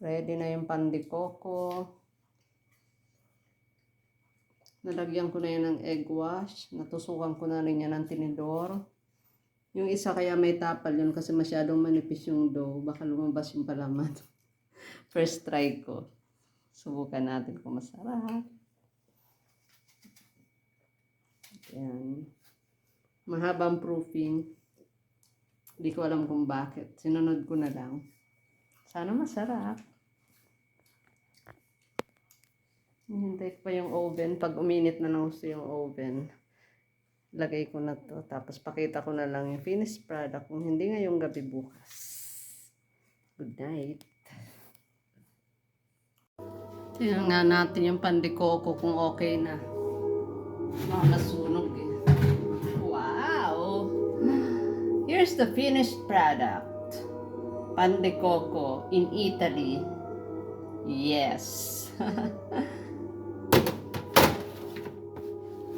Ready na yung pan de coco. Nalagyan ko na yan ng egg wash. Natusukan ko na rin yan ng tinidor. Yung isa kaya may tapal yun kasi masyadong manipis yung dough. Baka lumabas yung palaman. First try ko. Subukan natin kung masarap. Ayan. Mahabang proofing. Hindi ko alam kung bakit. Sinunod ko na lang. Sana masarap. Hintay ko pa yung oven. Pag uminit na lang gusto yung oven, lagay ko na to. Tapos pakita ko na lang yung finished product. Kung hindi ngayong gabi, bukas. Good night. Tingnan natin yung pan de coco kung okay na. Nasunog eh. Wow! Here's the finished product. Pan de coco in Italy. Yes.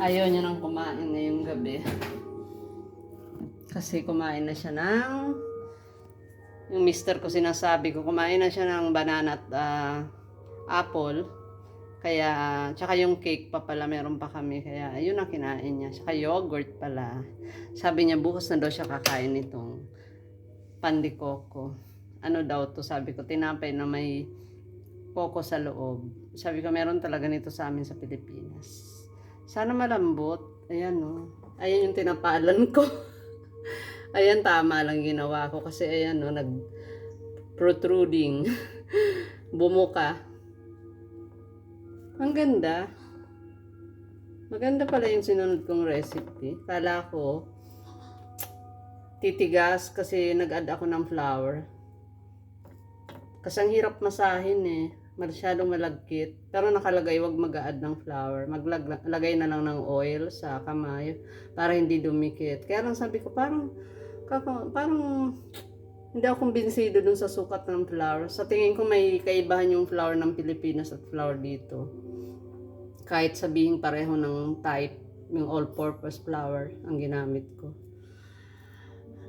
Ayaw niya nang kumain ngayong gabi. Kasi kumain na siya ng... Yung mister ko sinasabi ko, kumain na siya ng banana at apple. Kaya, tsaka yung cake pa pala, meron pa kami. Kaya, yun ang kinain niya. Tsaka yogurt pala. Sabi niya, bukas na daw siya kakain nitong pan de coco. Ano daw to? Sabi ko, tinapay na may coco sa loob. Sabi ko, meron talaga nito sa amin sa Pilipinas. Sana malambot. Ayan, no. Ayan yung tinapalan ko. Ayan, tama lang ginawa ko. Kasi, ayan, no, nag-protruding. Bumuka. Ang ganda. Maganda pala yung sinunod kong recipe. Kala ko, titigas kasi nag-add ako ng flour. Kasi ang hirap masahin eh. Masyadong malagkit. Pero nakalagay, wag mag-a-add ng flour. Maglagay na lang ng oil sa kamay para hindi dumikit. Kaya lang sabi ko, parang hindi ako kumbinsido dun sa sukat ng flour. Sa tingin ko may kaibahan yung flour ng Pilipinas at flour dito. Kahit sabihin pareho ng type, yung all-purpose flour ang ginamit ko.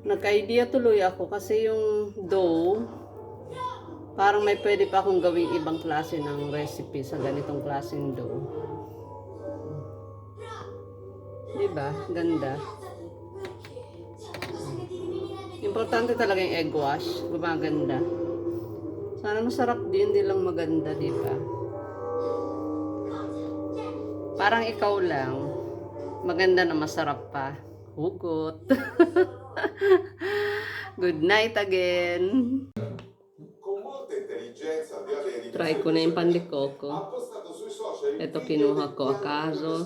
Nagka-idea tuloy ako kasi yung dough, parang may pwede pa akong gawing ibang klase ng recipe sa ganitong klaseng dough. Diba? Ganda. Importante talaga yung egg wash. Gumaganda. Sana masarap din, di lang maganda, diba? Parang ikaw lang. Maganda na masarap pa. Hugot. Good night again. Try ko na yung pan de coco. Ito kinuha ko a caso.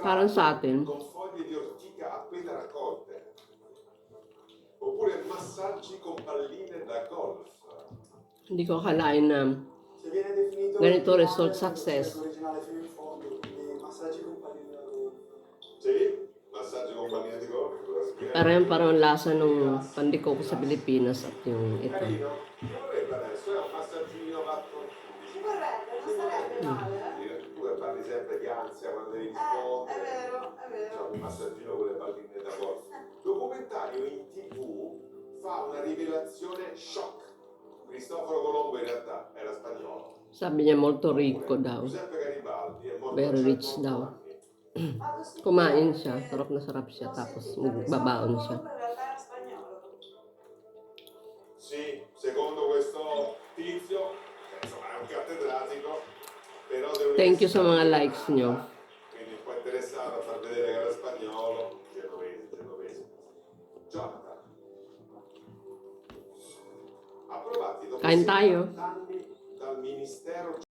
Parang sa atin. Hindi ko akalain na ganito result success. Parang lasa ng pan de coco sa Pilipinas at yung ito. Parli sempre di ansia quando devi rispondere. È vero, è vero. C'è un massaggino con le palline da golf. Documentario in TV fa una rivelazione shock. Cristoforo Colombo in realtà era spagnolo. Sabi niya molto ricco daw. Giuseppe Garibaldi è morto Very rich daw. Kumain siya, sarap na sarap siya, tapos magbabaon siya. Sì, secondo questo tizio, insomma è un cattedratico. Thank you sa mga likes nyo. Quindi un po' interessato a far vedere che era spagnolo, genovese. Jonathan. Approvati dopo Kain tayo. 70 anni dal Ministero